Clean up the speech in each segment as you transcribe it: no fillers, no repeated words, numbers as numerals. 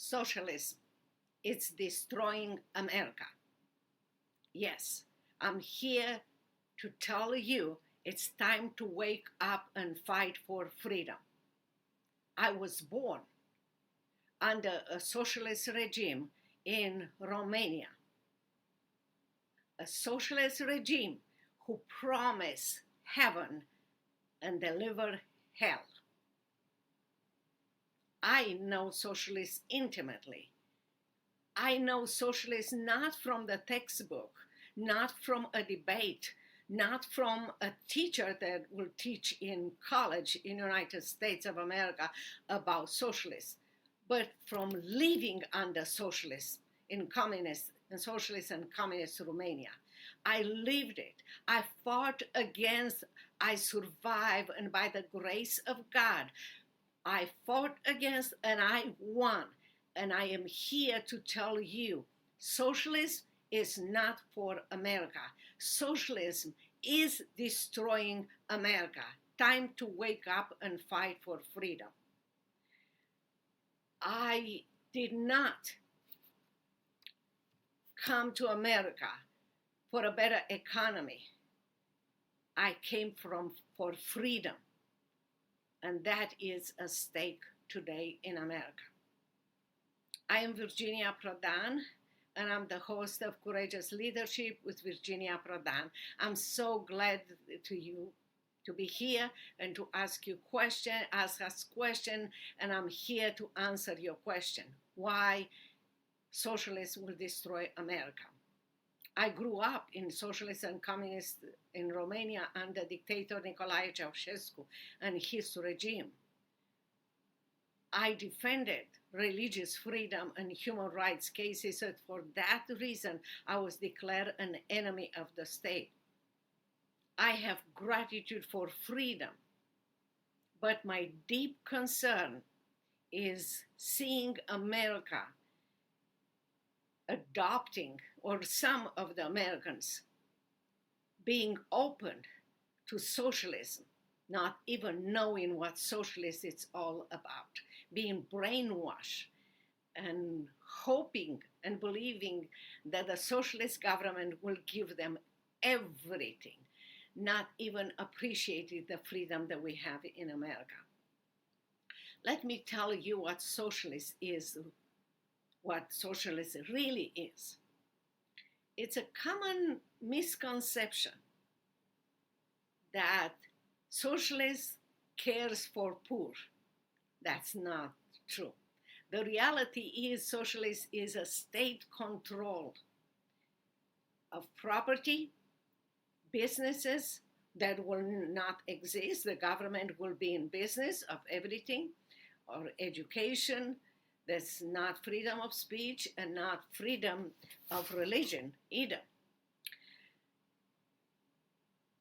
Socialism, it's destroying America. Yes, I'm here to tell you it's time to wake up and fight for freedom. I was born under a socialist regime in Romania, a socialist regime who promised heaven and delivered hell. I know socialists intimately. I know socialists not from the textbook, not from a debate, not from a teacher that will teach in college in the United States of America about socialists, but from living under socialists in communist and socialist and communist Romania. I lived it. I fought against, I survived, and by the grace of God, I fought against and I won. And I am here to tell you, socialism is not for America. Socialism is destroying America. Time to wake up and fight for freedom. I did not come to America for a better economy. I came for freedom. And that is at stake today in America. I am Virginia Prodan, and I'm the host of Courageous Leadership with Virginia Prodan. I'm so glad to be here and to ask us questions, and I'm here to answer your question. Why socialism will destroy America? I grew up in socialist and communist in Romania under dictator Nicolae Ceaușescu and his regime. I defended religious freedom and human rights cases, and for that reason, I was declared an enemy of the state. I have gratitude for freedom, but my deep concern is seeing America adopting, or some of the Americans being open to socialism, not even knowing what socialism is all about, being brainwashed and hoping and believing that the socialist government will give them everything, not even appreciating the freedom that we have in America. Let me tell you what socialist is, what socialism really is. It's a common misconception that socialism cares for poor. That's not true. The reality is socialism is a state control of property, businesses that will not exist. The government will be in business of everything, or education. There's not freedom of speech and not freedom of religion either.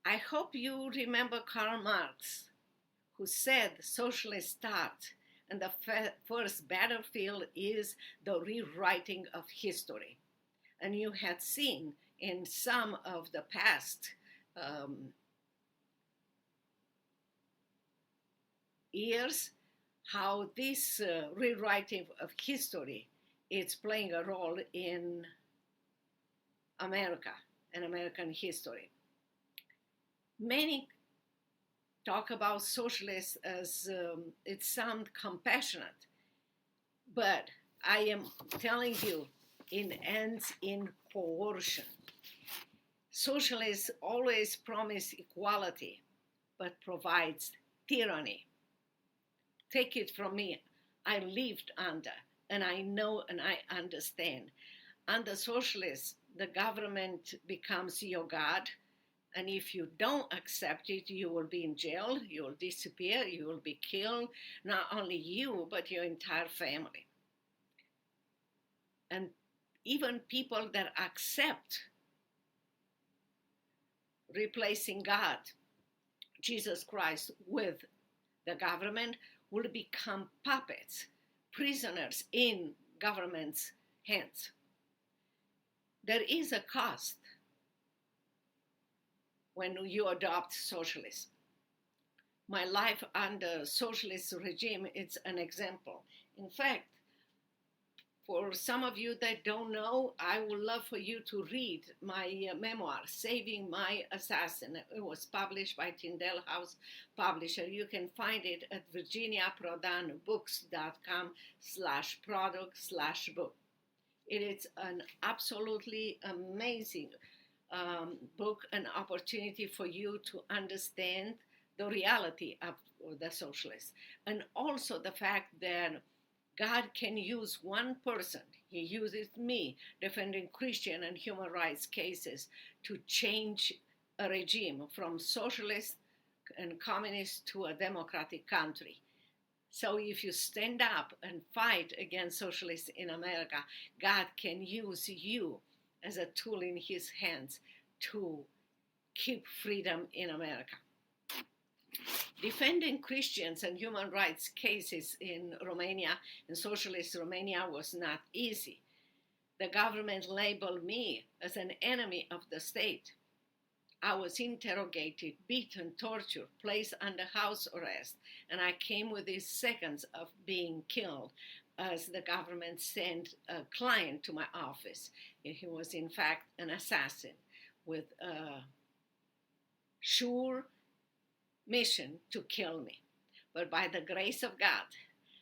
I hope you remember Karl Marx, who said socialists start, and the first battlefield is the rewriting of history. And you had seen in some of the past years how this rewriting of history is playing a role in America and American history. Many talk about socialists as it sounds compassionate, but I am telling you, it ends in coercion. Socialists always promise equality, but provides tyranny. Take it from me, I lived under, and I know and I understand. Under socialists, the government becomes your God, and if you don't accept it, you will be in jail, you will disappear, you will be killed, not only you, but your entire family. And even people that accept replacing God, Jesus Christ, with the government will become puppets, prisoners in government's hands. There is a cost when you adopt socialism. My life under socialist regime is an example. In fact, For some of you that don't know, I would love for you to read my memoir, Saving My Assassin. It was published by Tyndale House Publisher. You can find it at virginiaprodanbooks.com/product/book. It is an absolutely amazing book, an opportunity for you to understand the reality of the socialists, and also the fact that God can use one person. He uses me defending Christian and human rights cases to change a regime from socialist and communist to a democratic country. So if you stand up and fight against socialists in America, God can use you as a tool in his hands to keep freedom in America. Defending Christians and human rights cases in Romania, in socialist Romania, was not easy. The government labeled me as an enemy of the state. I was interrogated, beaten, tortured, placed under house arrest, and I came within seconds of being killed as the government sent a client to my office. He was in fact an assassin with a sure mission to kill me. But by the grace of God,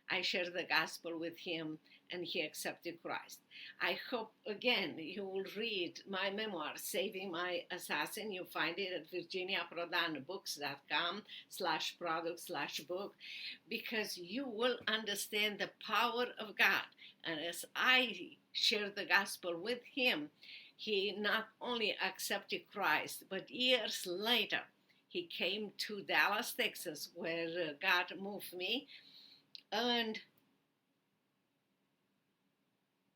I shared the gospel with him and he accepted Christ. I hope, again, you will read my memoir, Saving My Assassin. You find it at virginiaprodanbooks.com/product/book, because you will understand the power of God. And as I share the gospel with him, he not only accepted Christ, but years later, he came to Dallas, Texas, where God moved me, and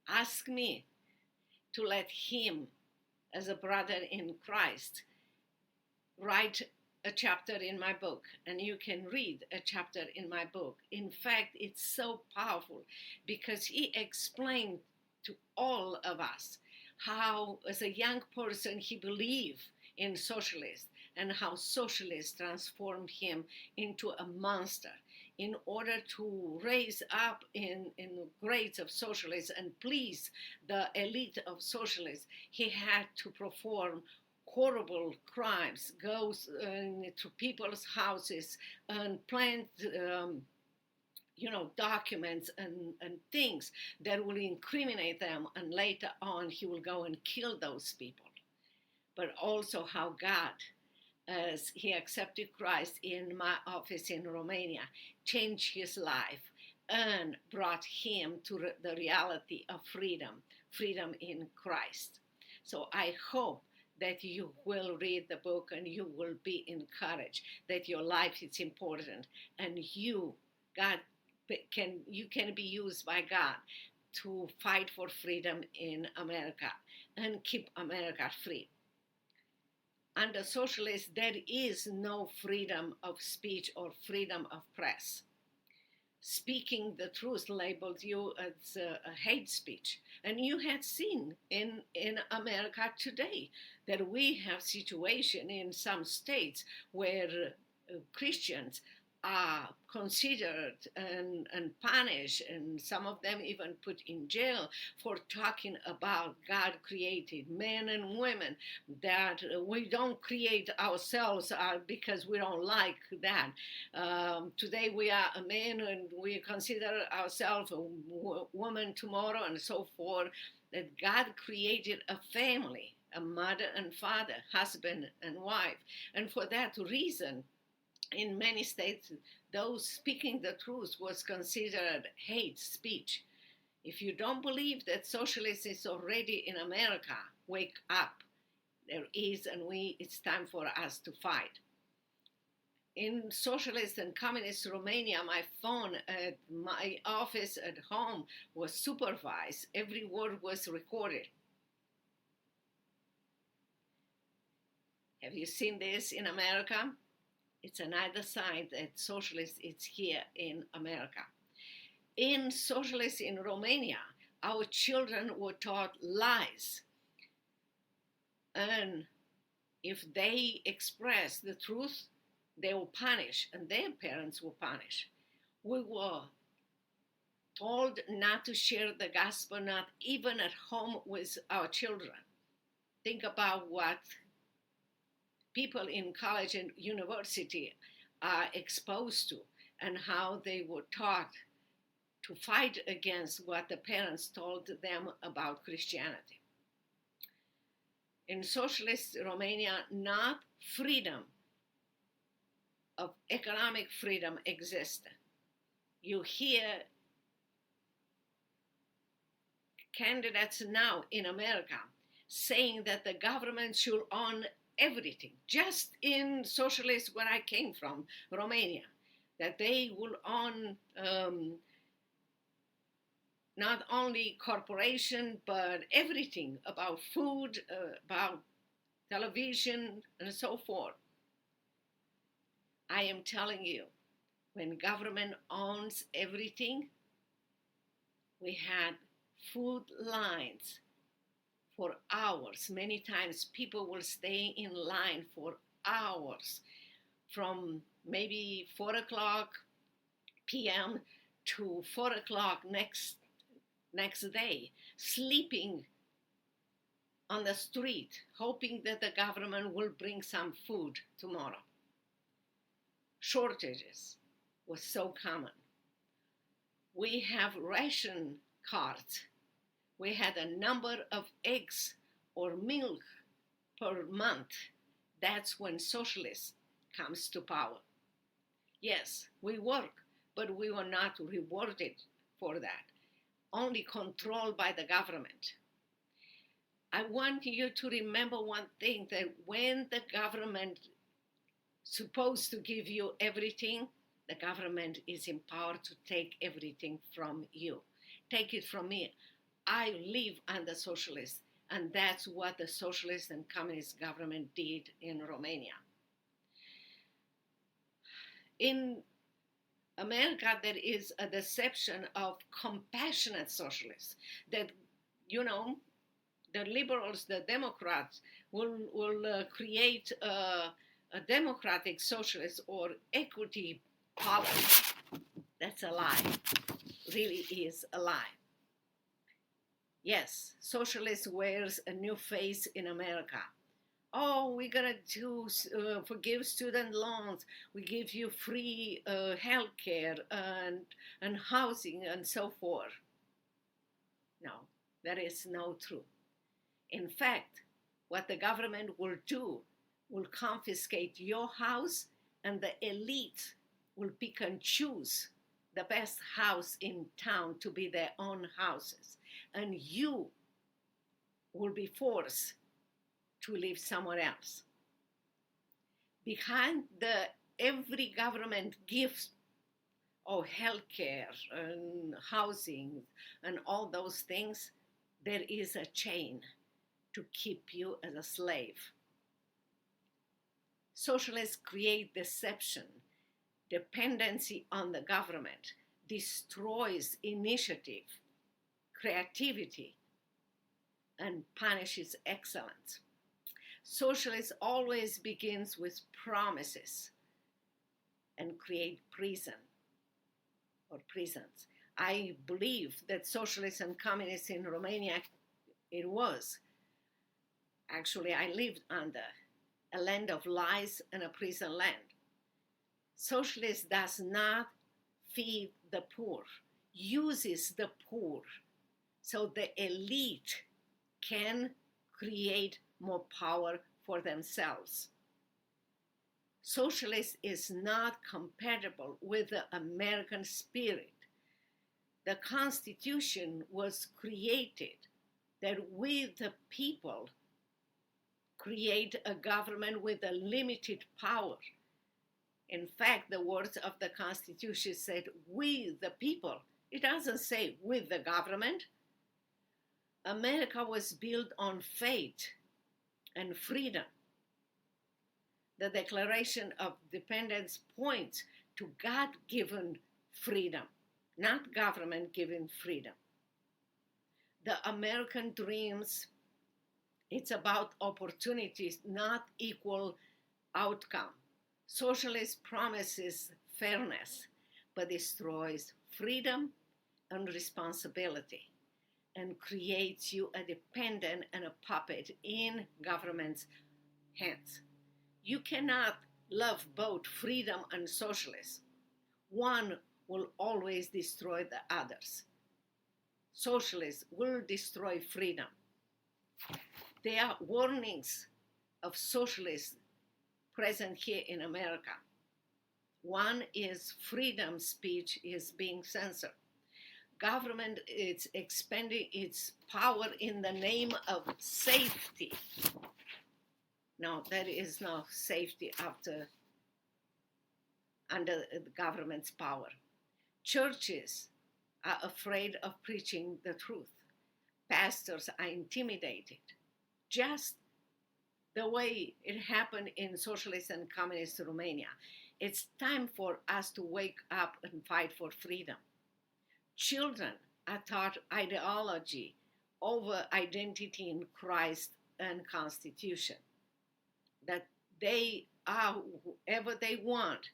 asked me to let him, as a brother in Christ, write a chapter in my book. And you can read a chapter in my book. In fact, it's so powerful because he explained to all of us how, as a young person, he believed in socialists and how socialists transformed him into a monster. In order to raise up in the grades of socialists and please the elite of socialists, he had to perform horrible crimes, go to people's houses and plant documents and things that will incriminate them, and later on he will go and kill those people. But also how God, as he accepted Christ in my office in Romania, changed his life and brought him to the reality of freedom in Christ. So I hope that you will read the book and you will be encouraged that your life is important, and you can be used by God to fight for freedom in America and keep America free. Under socialists, there is no freedom of speech or freedom of press. Speaking the truth labeled you as a hate speech. And you had seen in America today that we have situation in some states where Christians are considered and punished, and some of them even put in jail for talking about God created men and women, that we don't create ourselves because we don't like that. Today we are a man and we consider ourselves a woman tomorrow and so forth. That God created a family, a mother and father, husband and wife. And for that reason, in many states, those speaking the truth was considered hate speech. If you don't believe that socialism is already in America, wake up. There is, and it's time for us to fight. In socialist and communist Romania, my phone at my office at home was supervised. Every word was recorded. Have you seen this in America? It's another sign that socialist is here in America. In socialist in Romania, our children were taught lies. And if they express the truth, they were punished, and their parents were punished. We were told not to share the gospel, not even at home with our children. Think about what people in college and university are exposed to and how they were taught to fight against what the parents told them about Christianity. In socialist Romania, not freedom of economic freedom existed. You hear candidates now in America saying that the government should own everything. Just in socialist, where I came from, Romania, that they will own not only corporation, but everything about food, about television, and so forth. I am telling you, when government owns everything, we had food lines for hours. Many times people will stay in line for hours from maybe 4 o'clock p.m. to 4 o'clock next day, sleeping on the street, hoping that the government will bring some food tomorrow. Shortages was so common. We have ration cards. We had a number of eggs or milk per month. That's when socialism comes to power. Yes, we work, but we were not rewarded for that, only controlled by the government. I want you to remember one thing, that when the government supposed to give you everything, the government is empowered to take everything from you. Take it from me. I live under socialists, and that's what the socialist and communist government did in Romania. In America, there is a deception of compassionate socialists that, the liberals, the Democrats will create a democratic socialist or equity policy. That's a lie. Really is a lie. Yes, socialist wears a new face in America. Oh, we're gonna forgive student loans. We give you free health care and housing and so forth. No, that is no truth. In fact, what the government will do will confiscate your house, and the elite will pick and choose the best house in town to be their own houses. And you will be forced to live somewhere else. Behind every government gives healthcare and housing and all those things, there is a chain to keep you as a slave. Socialists create deception. Dependency on the government destroys initiative, creativity, and punishes excellence. Socialism always begins with promises and create prisons. I believe that socialists and communists in Romania, it was. Actually, I lived under a land of lies and a prison land. Socialist does not feed the poor, uses the poor, so the elite can create more power for themselves. Socialist is not compatible with the American spirit. The Constitution was created that we, the people, create a government with a limited power. In fact, the words of the Constitution said, we, the people. It doesn't say with the government. America was built on faith and freedom. The Declaration of Independence points to God-given freedom, not government-given freedom. The American dreams, it's about opportunities, not equal outcome. Socialist promises fairness, but destroys freedom and responsibility and creates you a dependent and a puppet in government's hands. You cannot love both freedom and socialism. One will always destroy the others. Socialists will destroy freedom. There are warnings of socialists present here in America. One is freedom speech is being censored. Government is expanding its power in the name of safety. Now, there is no safety under the government's power. Churches are afraid of preaching the truth. Pastors are intimidated, just the way it happened in socialist and communist Romania. It's time for us to wake up and fight for freedom. Children are taught ideology over identity in Christ and Constitution, that they are whoever they want,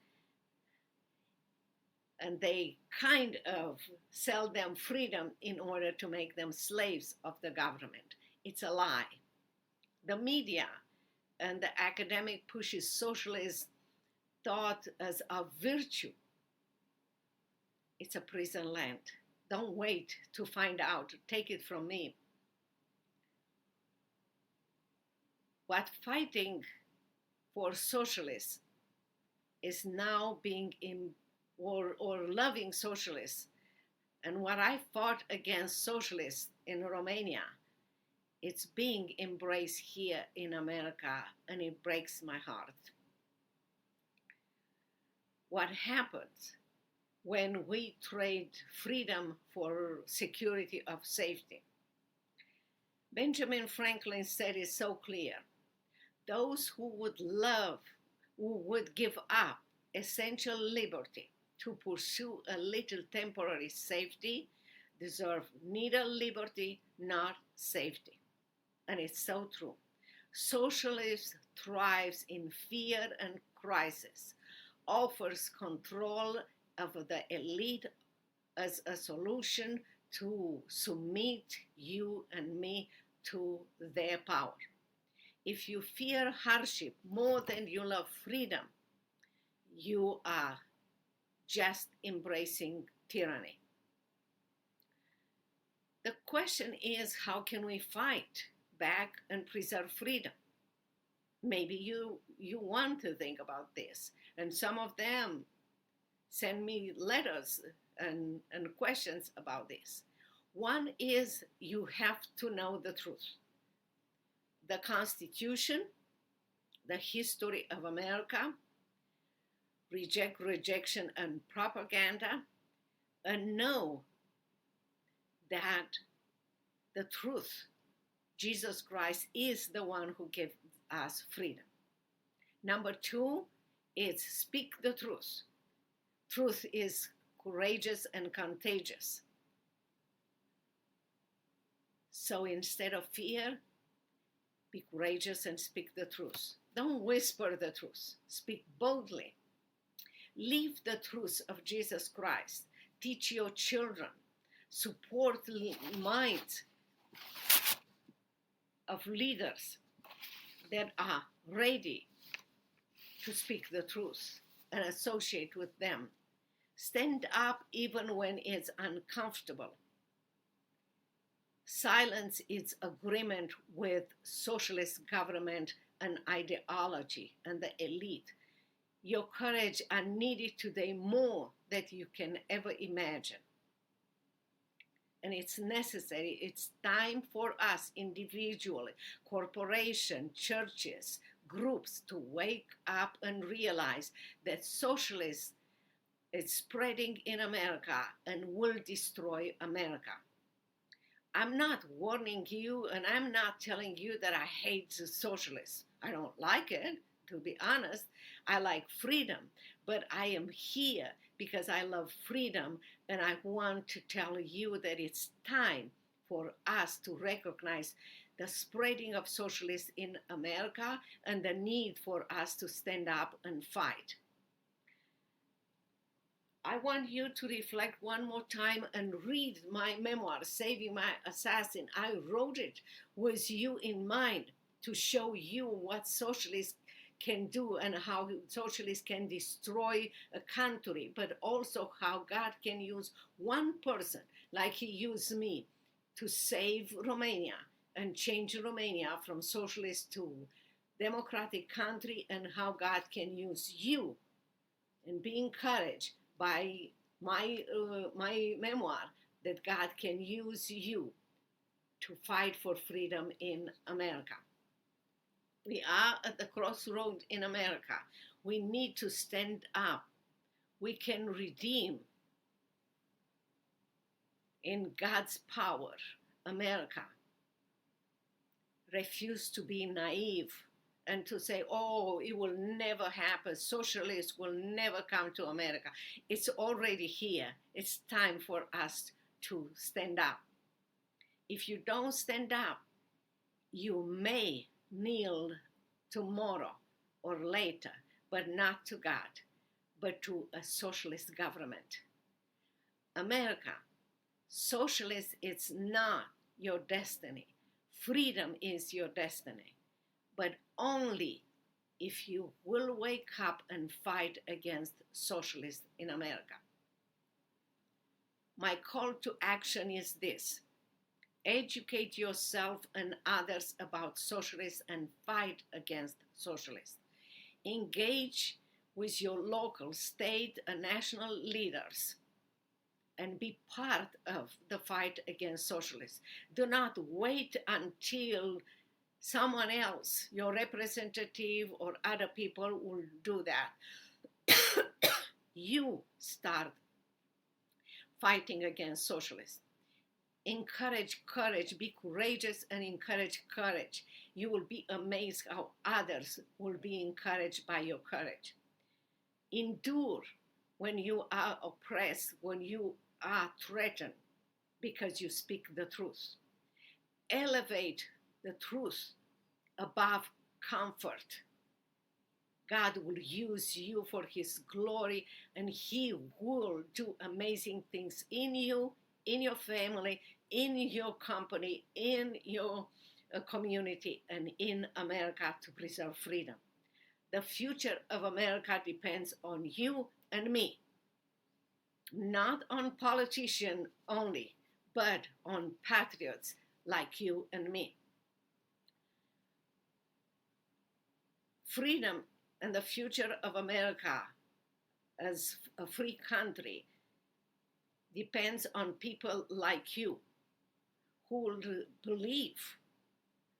and they kind of sell them freedom in order to make them slaves of the government. It's a lie. The media and the academic pushes socialist thought as a virtue. It's a prison land. Don't wait to find out. Take it from me. But fighting for socialists is now being or loving socialists. And what I fought against socialists in Romania, it's being embraced here in America, and it breaks my heart. What happens when we trade freedom for security of safety? Benjamin Franklin said it so clear. Those who would give up essential liberty to pursue a little temporary safety deserve neither liberty nor safety. And it's so true. Socialism thrives in fear and crisis, offers control of the elite as a solution to submit you and me to their power. If you fear hardship more than you love freedom, you are just embracing tyranny. The question is, how can we fight back and preserve freedom? Maybe you want to think about this, and some of them send me letters and questions about this. One is, you have to know the truth. The Constitution, the history of America, rejection and propaganda, and know that the truth, Jesus Christ, is the one who gives us freedom. Number two, is speak the truth. Truth is courageous and contagious. So instead of fear, be courageous and speak the truth. Don't whisper the truth. Speak boldly. Live the truth of Jesus Christ. Teach your children. Support the minds of leaders that are ready to speak the truth and associate with them. Stand up even when it's uncomfortable. Silence its agreement with socialist government and ideology and the elite. Your courage are needed today more than you can ever imagine. And it's necessary. It's time for us individually, corporations, churches, groups to wake up and realize that socialism is spreading in America and will destroy America. I'm not warning you, and I'm not telling you that I hate the socialists. I don't like it, to be honest. I like freedom, but I am here because I love freedom, and I want to tell you that it's time for us to recognize the spreading of socialists in America and the need for us to stand up and fight. I want you to reflect one more time and read my memoir, Saving My Assassin. I wrote it with you in mind to show you what socialists can do and how socialists can destroy a country, but also how God can use one person, like He used me, to save Romania and change Romania from socialist to democratic country, and how God can use you, and be encouraged by my memoir that God can use you to fight for freedom in America. We are at the crossroad in America. We need to stand up. We can redeem in God's power America. Refuse to be naive and to say, oh, it will never happen. Socialists will never come to America. It's already here. It's time for us to stand up. If you don't stand up, you may kneel tomorrow or later, but not to God, but to a socialist government. America, socialist is not your destiny. Freedom is your destiny, but only if you will wake up and fight against socialists in America. My call to action is this: educate yourself and others about socialists and fight against socialists. Engage with your local, state, and national leaders and be part of the fight against socialists. Do not wait until someone else, your representative or other people, will do that. You start fighting against socialists. Encourage courage, be courageous and encourage courage. You will be amazed how others will be encouraged by your courage. Endure when you are oppressed, when you are threatened, because you speak the truth. Elevate the truth above comfort. God will use you for His glory, and He will do amazing things in you, in your family, in your company, in your community, and in America to preserve freedom. The future of America depends on you and me, not on politicians only, but on patriots like you and me. Freedom and the future of America as a free country depends on people like you who will believe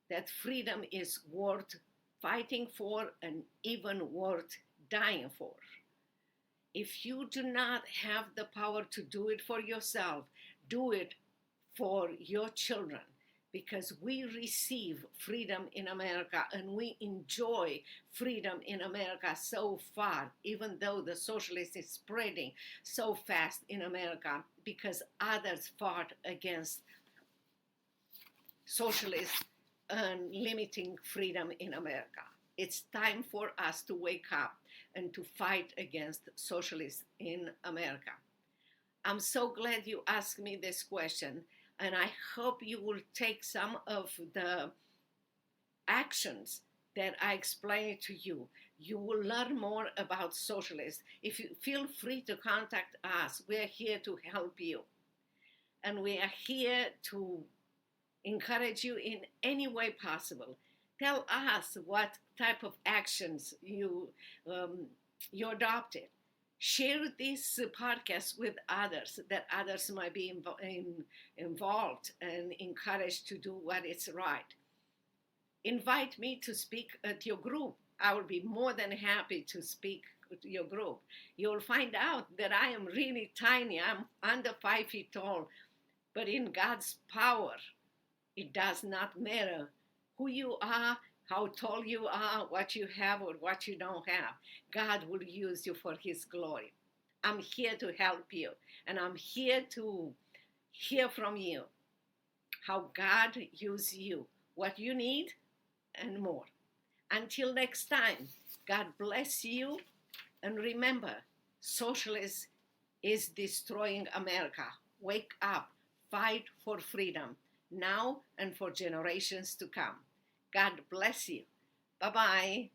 that freedom is worth fighting for and even worth dying for. If you do not have the power to do it for yourself, do it for your children, because we receive freedom in America and we enjoy freedom in America so far, even though the socialist is spreading so fast in America because others fought against socialists and limiting freedom in America. It's time for us to wake up and to fight against socialists in America. I'm so glad you asked me this question, and I hope you will take some of the actions that I explained to you. You will learn more about socialists. If you feel free to contact us, we are here to help you. And we are here to encourage you in any way possible. Tell us what type of actions you adopted. Share this podcast with others, that others might be involved and encouraged to do what is right. Invite me to speak at your group. I will be more than happy to speak to your group. You'll find out that I am really tiny. I'm under 5 feet tall. But in God's power, it does not matter who you are, how tall you are, what you have or what you don't have. God will use you for His glory. I'm here to help you, and I'm here to hear from you how God uses you, what you need, and more. Until next time, God bless you, and remember, socialists is destroying America. Wake up, fight for freedom, now and for generations to come. God bless you. Bye-bye.